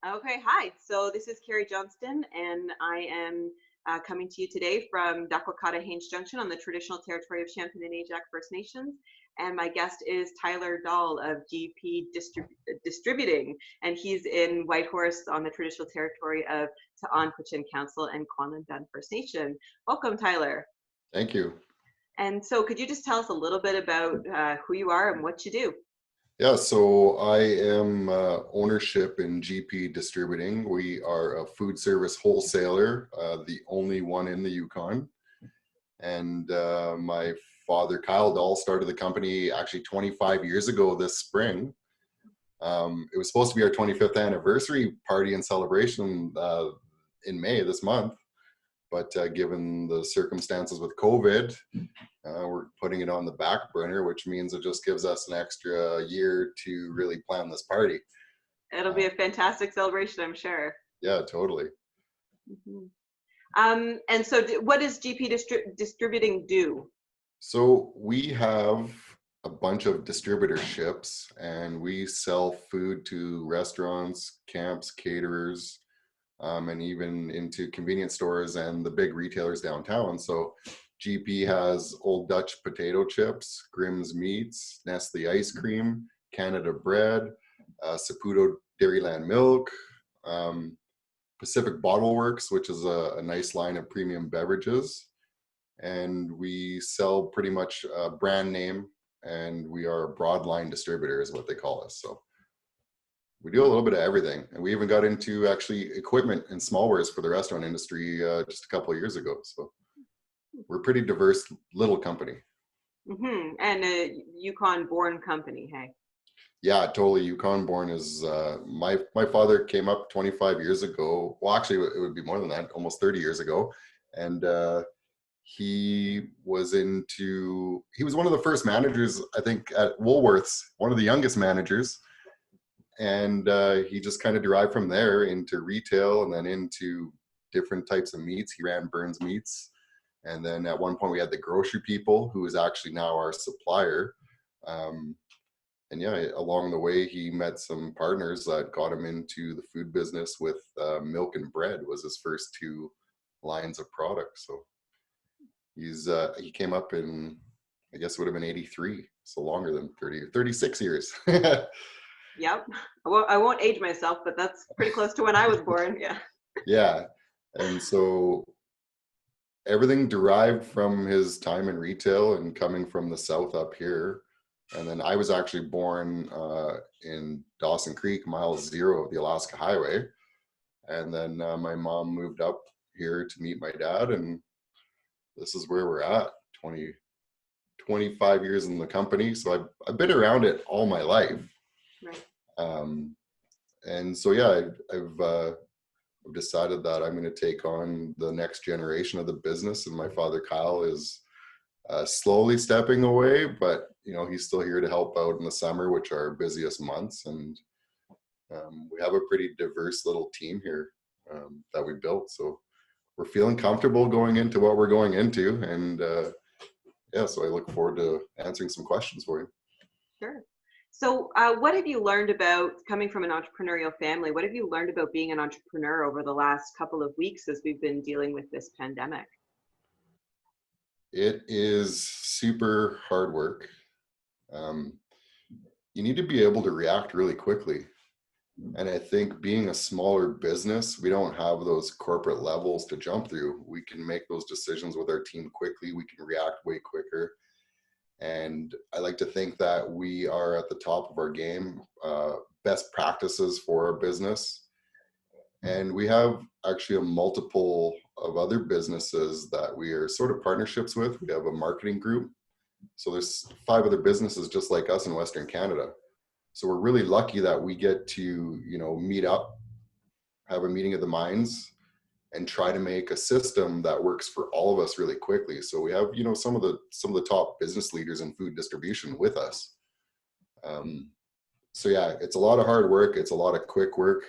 Okay, hi. So this is Carrie Johnston, and I am coming to you today from Dakwakata Haines Junction on the traditional territory of Champlain and Ajax First Nations. And my guest is Tyler Dahl of Distributing, and he's in Whitehorse on the traditional territory of Ta'an Council and Kwanlundan First Nation. Welcome, Tyler. Thank you. And so, could you just tell us a little bit about who you are and what you do? Yeah, so I am ownership in GP Distributing. We are a food service wholesaler, the only one in the Yukon. And my father, Kyle Dahl, started the company actually 25 years ago this spring. It was supposed to be our 25th anniversary party and celebration in May this month. But given the circumstances with COVID, we're putting it on the back burner, which means it just gives us an extra year to really plan this party. It'll be a fantastic celebration, I'm sure. Yeah, totally. And so what does GP Distributing do? So we have a bunch of distributorships and we sell food to restaurants, camps, caterers, and even into convenience stores and the big retailers downtown. So GP has Old Dutch potato chips, Grimm's meats, Nestle ice cream, Canada bread, Saputo Dairyland milk, Pacific Bottle Works, which is a nice line of premium beverages. And we sell pretty much a brand name, and we are a broadline distributor is what they call us. So we do a little bit of everything, and we even got into actually equipment and smallwares for the restaurant industry just a couple of years ago. So we're a pretty diverse little company. And a Yukon-born company, hey? Yeah, totally. Yukon born is my father came up 25 years ago. Well, actually, it would be more than that, almost 30 years ago, and he was one of the first managers, I think, at Woolworths, one of the youngest managers. And he just kind of derived from there into retail and then into different types of meats. He ran Burns Meats. And then at one point we had the grocery people, who is actually now our supplier. And yeah, along the way, he met some partners that got him into the food business with milk and bread was his first two lines of products. So he came up in, I guess it would have been 83. So longer than 36 years. Yep. I won't age myself, but that's pretty close to when I was born. Yeah. Yeah. And so everything derived from his time in retail and coming from the south up here. And then I was actually born in Dawson Creek, mile 0 of the Alaska Highway. And then my mom moved up here to meet my dad. And this is where we're at, 25 years in the company. So I've been around it all my life. Right. And so, yeah, I've decided that I'm going to take on the next generation of the business. And my father, Kyle, is slowly stepping away, but, he's still here to help out in the summer, which are our busiest months. And we have a pretty diverse little team here that we built. So we're feeling comfortable going into what we're going into. And yeah, so I look forward to answering some questions for you. Sure. So what have you learned about coming from an entrepreneurial family? What have you learned about being an entrepreneur over the last couple of weeks as we've been dealing with this pandemic? It is super hard work. You need to be able to react really quickly. And I think being a smaller business, we don't have those corporate levels to jump through. We can make those decisions with our team quickly. We can react way quicker. And I like to think that we are at the top of our game, best practices for our business. And we have actually a multiple of other businesses that we are sort of partnerships with. We have a marketing group. So there's 5 other businesses just like us in Western Canada. So we're really lucky that we get to, meet up, have a meeting of the minds, and try to make a system that works for all of us really quickly. So we have, some of the top business leaders in food distribution with us. So yeah, it's a lot of hard work. It's a lot of quick work,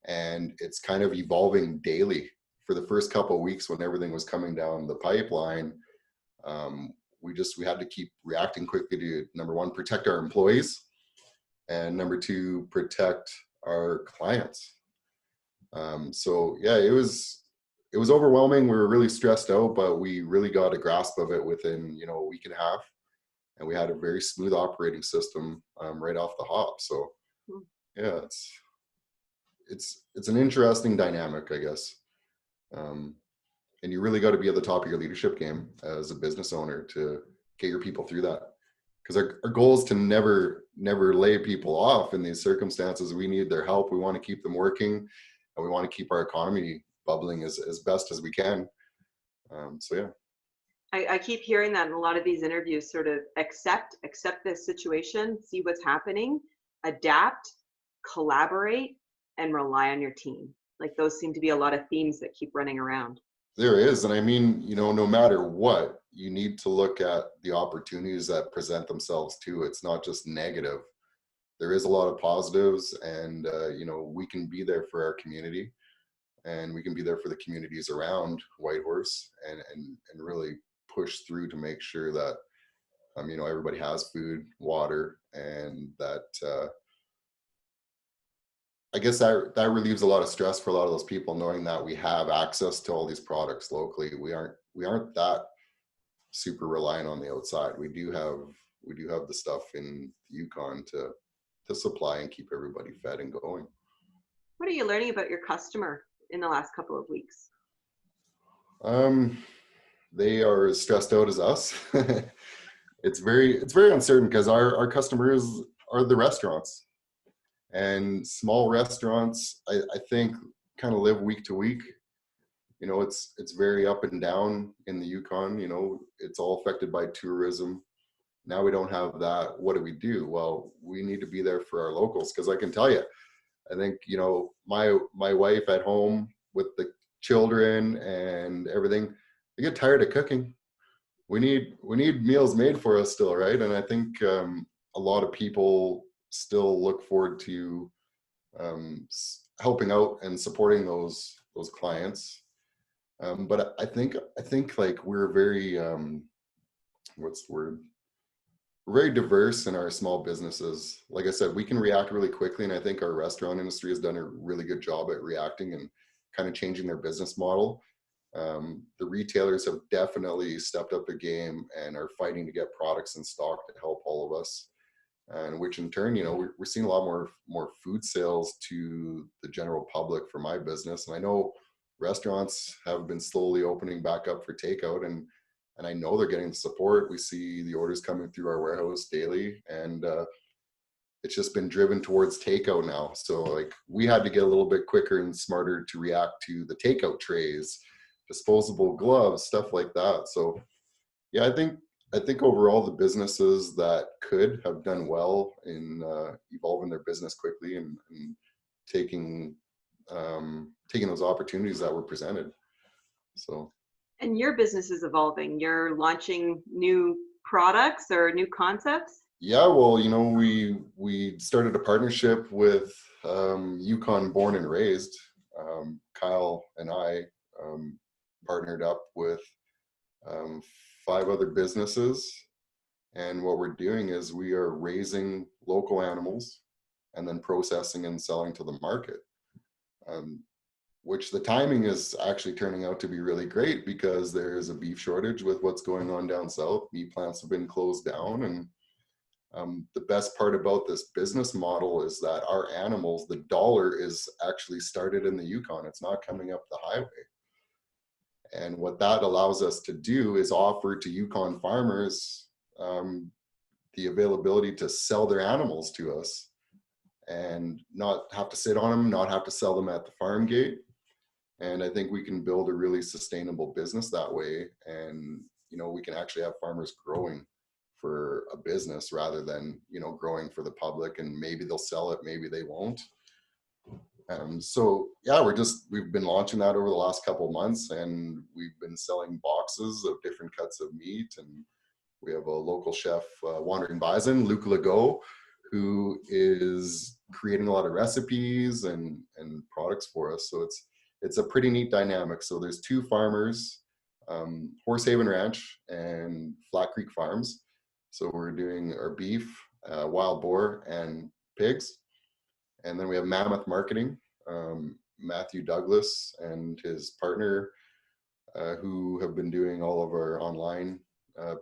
and it's kind of evolving daily. For the first couple of weeks when everything was coming down the pipeline, we had to keep reacting quickly to, number one, protect our employees, and number two, protect our clients. So yeah, it was overwhelming. We were really stressed out, but we really got a grasp of it within, you know, a week and a half, and we had a very smooth operating system right off the hop. So Hmm. yeah, it's an interesting dynamic, I guess. Um, and you really got to be at the top of your leadership game as a business owner to get your people through that. Because our goal is to never lay people off in these circumstances. We need their help. We want to keep them working, and we want to keep our economy bubbling as best as we can. So yeah. I keep hearing that in a lot of these interviews, sort of accept this situation, see what's happening, adapt, collaborate, and rely on your team. Like those seem to be a lot of themes that keep running around. There is. And I mean, you know, no matter what, you need to look at the opportunities that present themselves too. It's not just negative. There is a lot of positives, and, you know, we can be there for our community, and we can be there for the communities around Whitehorse, and really push through to make sure that, you know, everybody has food, water, and that, I guess that relieves a lot of stress for a lot of those people, knowing that we have access to all these products locally. We aren't that super reliant on the outside. We do have the stuff in the Yukon to supply and keep everybody fed and going. What are you learning about your customer in the last couple of weeks? Um, they are as stressed out as us. It's very uncertain because our customers are the restaurants, and small restaurants, I think, kind of live week to week. You know, it's very up and down in the Yukon. You know, it's all affected by tourism. Now we don't have that. What do we do? Well, we need to be there for our locals, because I can tell you, I think, you know, my wife at home with the children and everything, they get tired of cooking. We need meals made for us still, right? And I think a lot of people still look forward to helping out and supporting those clients. But I think like we're very what's the word? We're very diverse in our small businesses. Like I said, we can react really quickly, and I think our restaurant industry has done a really good job at reacting and kind of changing their business model. The retailers have definitely stepped up their game and are fighting to get products in stock to help all of us, and which in turn, you know, we're seeing a lot more food sales to the general public for my business. And I know restaurants have been slowly opening back up for takeout, and I know they're getting the support. We see the orders coming through our warehouse daily, and it's just been driven towards takeout now. So like we had to get a little bit quicker and smarter to react to the takeout trays, disposable gloves, stuff like that. So yeah, I think overall the businesses that could have done well in evolving their business quickly, and taking taking those opportunities that were presented. So And your business is evolving. You're launching new products or new concepts. yeah, well, you know, we started a partnership with Yukon Born and Raised. Kyle and I partnered up with um, 5 other businesses. And what we're doing is we are raising local animals and then processing and selling to the market, um, which the timing is actually turning out to be really great, because there is a beef shortage with what's going on down south. Meat plants have been closed down. And the best part about this business model is that our animals, the dollar is actually started in the Yukon. It's not coming up the highway. And what that allows us to do is offer to Yukon farmers um, the availability to sell their animals to us and not have to sit on them, not have to sell them at the farm gate. And I think we can build a really sustainable business that way. And, you know, we can actually have farmers growing for a business rather than, you know, growing for the public, and maybe they'll sell it, maybe they won't. So yeah, we've been launching that over the last couple of months, and we've been selling boxes of different cuts of meat. And we have a local chef, Wandering Bison, Luke Legault, who is creating a lot of recipes and products for us. So it's a pretty neat dynamic. So there's 2 farmers, Horsehaven Ranch and Flat Creek Farms. So we're doing our beef, wild boar, and pigs. And then we have Mammoth Marketing. Matthew Douglas and his partner, who have been doing all of our online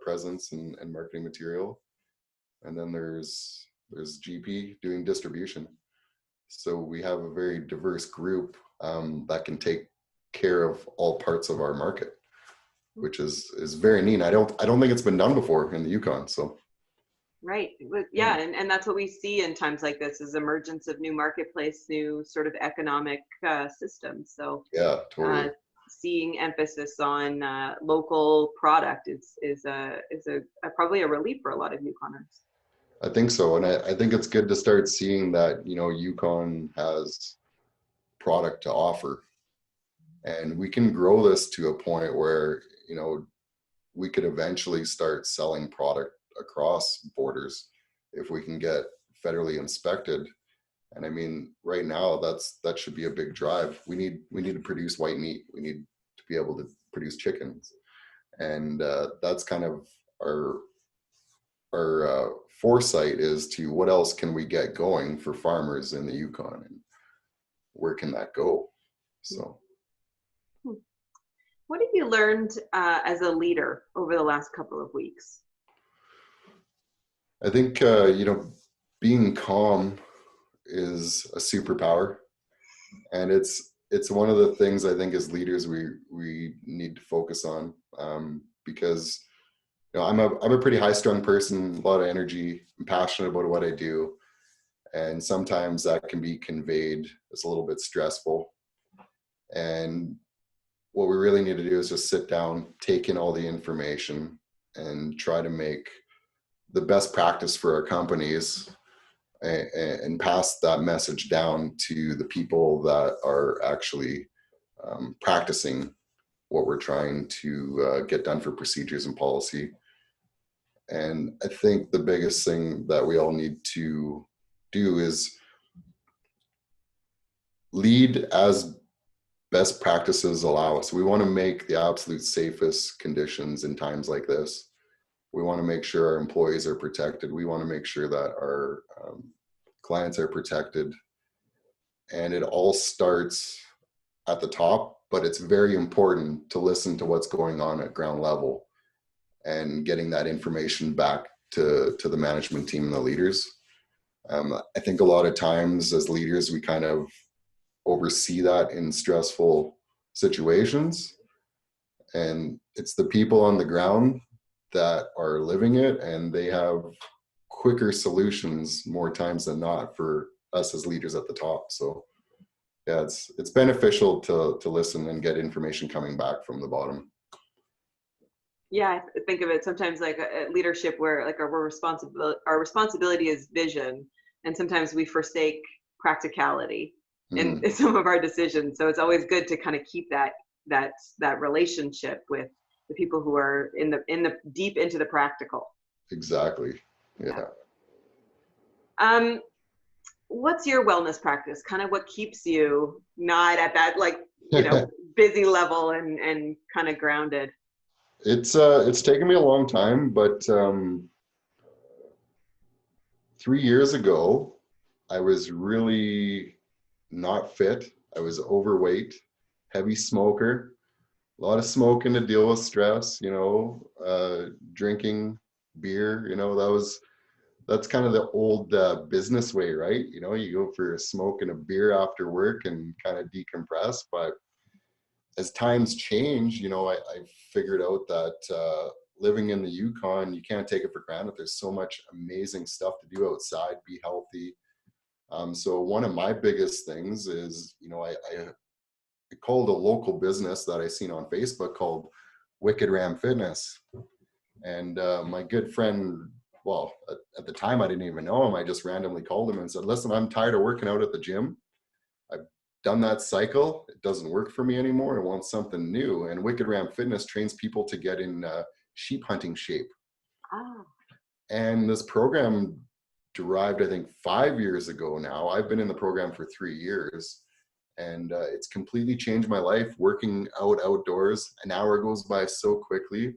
presence and marketing material. And then there's GP doing distribution. So we have a very diverse group that can take care of all parts of our market, which is very neat. I don't think it's been done before in the Yukon. So right, yeah, and that's what we see in times like this, is emergence of new marketplace, new sort of economic systems. So yeah, totally. seeing emphasis on local product is probably a relief for a lot of Yukoners. I think so, and I think it's good to start seeing that Yukon has product to offer, and we can grow this to a point where we could eventually start selling product across borders if we can get federally inspected. And I mean, right now that should be a big drive. We need to produce white meat. We need to be able to produce chickens, and that's kind of our foresight is to what else can we get going for farmers in the Yukon, and where can that go? So what have you learned as a leader over the last couple of weeks? I think being calm is a superpower, and it's one of the things I think as leaders we need to focus on, because I'm a pretty high strung person, a lot of energy, I'm passionate about what I do, and sometimes that can be conveyed as a little bit stressful. And what we really need to do is just sit down, take in all the information, and try to make the best practice for our companies, and pass that message down to the people that are actually practicing what we're trying to get done for procedures and policy. And I think the biggest thing that we all need to do is lead as best practices allow us. We want to make the absolute safest conditions in times like this. We want to make sure our employees are protected. We want to make sure that our clients are protected. And it all starts at the top, but it's very important to listen to what's going on at ground level and getting that information back to the management team and the leaders. I think a lot of times as leaders, we kind of oversee that in stressful situations, and it's the people on the ground that are living it, and they have quicker solutions more times than not for us as leaders at the top. So yeah, it's beneficial to listen and get information coming back from the bottom. Yeah, I think of it sometimes like a leadership where like our responsibility is vision, and sometimes we forsake practicality in some of our decisions. So it's always good to kind of keep that relationship with the people who are in the deep into the practical. Exactly. Yeah. What's your wellness practice? Kind of what keeps you not at that busy level and kind of grounded? It's taken me a long time, but 3 years ago, I was really not fit. I was overweight, heavy smoker, a lot of smoking to deal with stress, drinking beer, that's kind of the old business way, right? You go for a smoke and a beer after work and kind of decompress. But as times change, I figured out that living in the Yukon, you can't take it for granted. There's so much amazing stuff to do outside, be healthy. So one of my biggest things is, I called a local business that I seen on Facebook called Wicked Ram Fitness. And my good friend, well, at the time I didn't even know him. I just randomly called him and said, listen, I'm tired of working out at the gym. I've done that cycle. It doesn't work for me anymore. I want something new. And Wicked Ram Fitness trains people to get in sheep hunting shape. Oh. And this program derived, I think, 5 years ago now. I've been in the program for 3 years. And it's completely changed my life, working out outdoors. An hour goes by so quickly.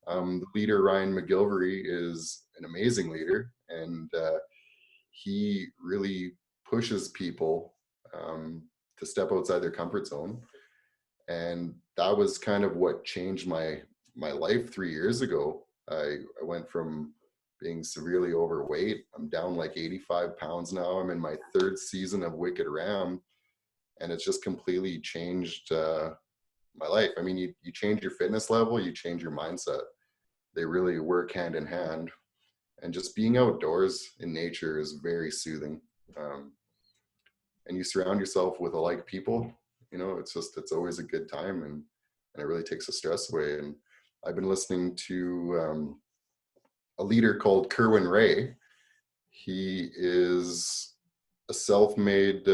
The leader, Ryan McGilvery, is an amazing leader, and he really pushes people to step outside their comfort zone. And that was kind of what changed my life 3 years ago. I went from being severely overweight. I'm down like 85 pounds now. I'm in my third season of Wicked Ram, and it's just completely changed my life. I mean, you change your fitness level, you change your mindset. They really work hand in hand. And just being outdoors in nature is very soothing. And you surround yourself with alike people, it's always a good time, and it really takes the stress away. And I've been listening to a leader called Kerwin Ray. He is a self-made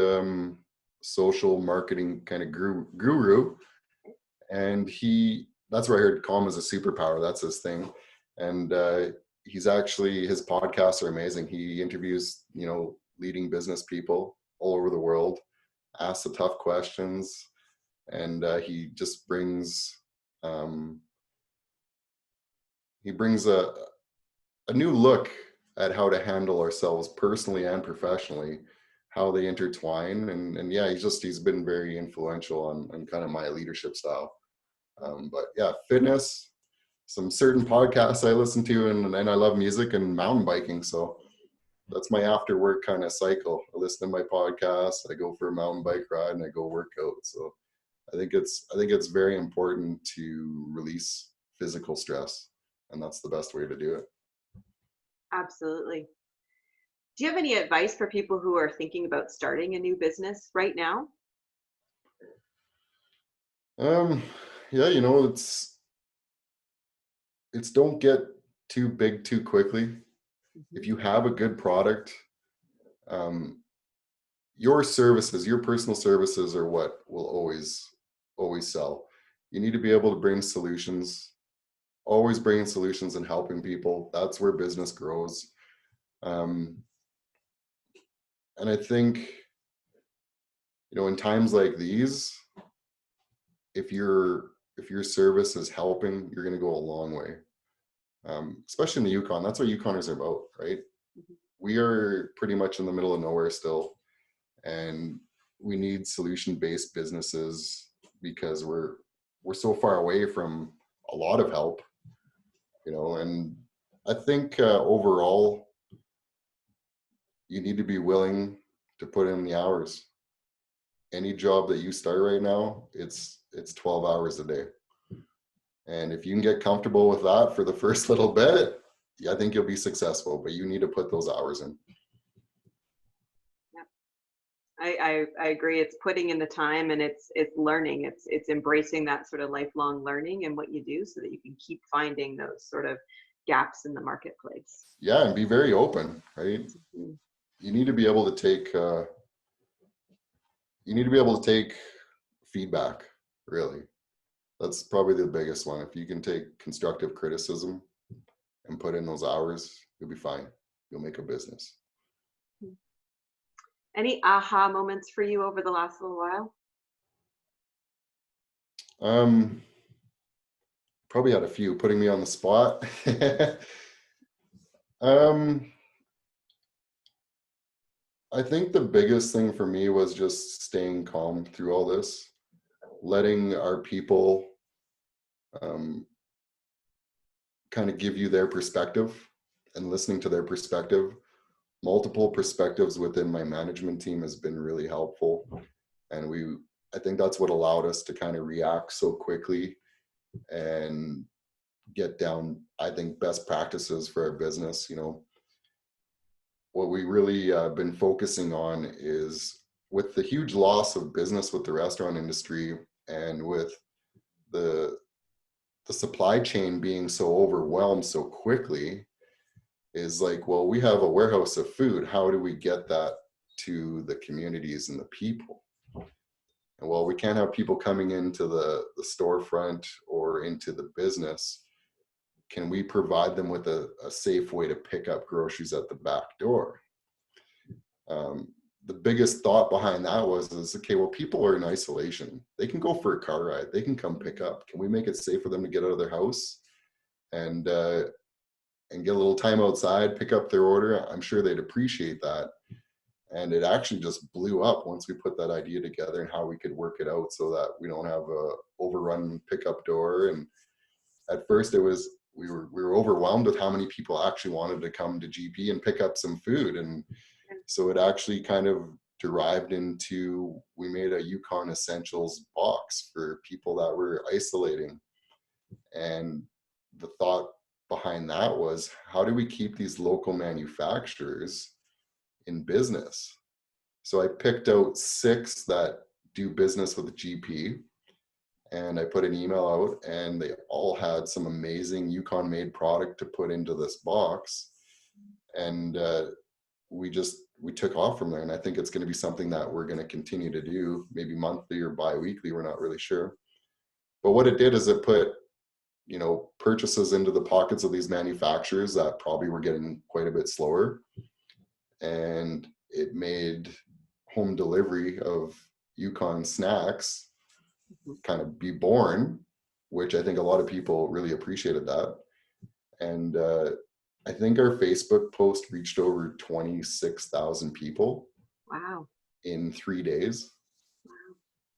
social marketing kind of guru. And that's where I heard calm is a superpower. That's his thing. And his podcasts are amazing. He interviews, leading business people all over the world, asks the tough questions, and he just brings a new look at how to handle ourselves personally and professionally, how they intertwine. And yeah, he's been very influential on kind of my leadership style. But yeah, fitness, some certain podcasts I listen to, and I love music and mountain biking. So that's my after work kind of cycle. I listen to my podcast, I go for a mountain bike ride, and I go work out. So I think it's very important to release physical stress, and that's the best way to do it. Absolutely. Do you have any advice for people who are thinking about starting a new business right now? Yeah, it's don't get too big too quickly. If you have a good product, your services, your personal services are what will always sell. You need to be able to bring solutions, always bringing solutions and helping people. That's where business grows. And I think, in times like these, if your service is helping, you're going to go a long way. Especially in the Yukon. That's what Yukoners are about, right? We are pretty much in the middle of nowhere still, and we need solution-based businesses because we're so far away from a lot of help, and I think overall you need to be willing to put in the hours. Any job that you start right now, it's 12 hours a day. And if you can get comfortable with that for the first little bit, I think you'll be successful, but you need to put those hours in. I agree. It's putting in the time, and it's learning. It's embracing that sort of lifelong learning and what you do, so that you can keep finding those sort of gaps in the marketplace. Yeah, and be very open, right? You need to be able to take feedback, really. That's probably the biggest one. If you can take constructive criticism and put in those hours, you'll be fine. You'll make a business. Any aha moments for you over the last little while? Probably had a few, putting me on the spot. I think the biggest thing for me was just staying calm through all this, letting our people kind of give you their perspective and listening to their perspective. Multiple perspectives within my management team has been really helpful. And I think that's what allowed us to kind of react so quickly and get down, I think, best practices for our business. What we really been focusing on is, with the huge loss of business with the restaurant industry and with the supply chain being so overwhelmed so quickly, is like, well, we have a warehouse of food. How do we get that to the communities and the people? And well, we can't have people coming into the storefront or into the business. Can we provide them with a safe way to pick up groceries at the back door? The biggest thought behind that is, okay, well, people are in isolation. They can go for a car ride. They can come pick up. Can we make it safe for them to get out of their house and get a little time outside, pick up their order? I'm sure they'd appreciate that. And it actually just blew up once we put that idea together and how we could work it out so that we don't have a overrun pickup door. And at first it was, we were overwhelmed with how many people actually wanted to come to GP and pick up some food. And so it actually kind of derived into, we made a Yukon Essentials box for people that were isolating. And the thought behind that was, how do we keep these local manufacturers in business? So I picked out 6 that do business with the GP, and I put an email out, and they all had some amazing Yukon made product to put into this box. And we took off from there. And I think it's going to be something that we're going to continue to do, maybe monthly or bi-weekly. We're not really sure. But what it did is it put, purchases into the pockets of these manufacturers that probably were getting quite a bit slower. And it made home delivery of Yukon snacks kind of be born, which I think a lot of people really appreciated that. And I think our Facebook post reached over 26,000 people. Wow. In 3 days. Wow.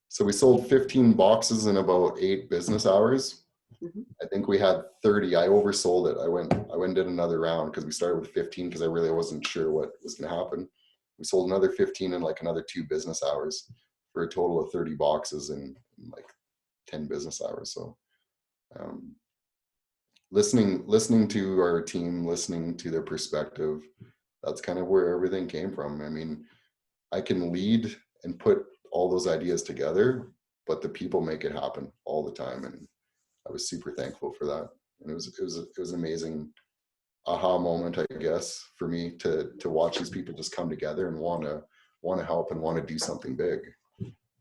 So we sold 15 boxes in about 8 business hours. Mm-hmm. I think we had 30. I oversold it. I went and did another round because we started with 15 because I really wasn't sure what was going to happen. We sold another 15 in like another 2 business hours for a total of 30 boxes in like 10 business hours. So listening to our team, listening to their perspective, that's kind of where everything came from. I mean, I can lead and put all those ideas together, but the people make it happen all the time. And I was super thankful for that. And it was an amazing aha moment, I guess, for me to watch these people just come together and want to help and want to do something big.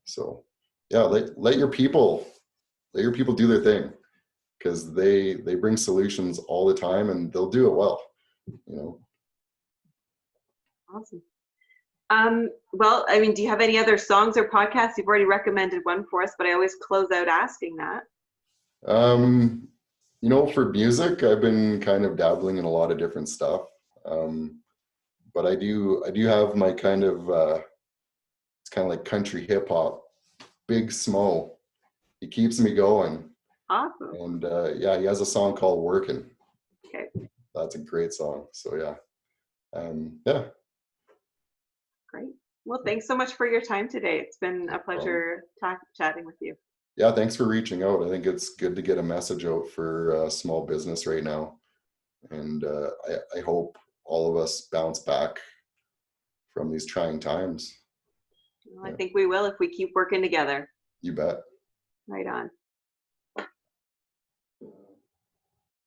So yeah, let your people do their thing, because they bring solutions all the time and they'll do it well, Awesome. Well, I mean, do you have any other songs or podcasts? You've already recommended one for us, but I always close out asking that. For music, I've been kind of dabbling in a lot of different stuff. But I do have my kind of, it's kind of like country hip hop, Big Smo. He keeps me going. Awesome. And yeah, he has a song called Workin. Okay. That's a great song. So yeah. Yeah. Great. Well, thanks so much for your time today. It's been a pleasure chatting with you. Yeah, thanks for reaching out. I think it's good to get a message out for small business right now. And I hope all of us bounce back from these trying times. Well, I think we will if we keep working together. You bet. Right on.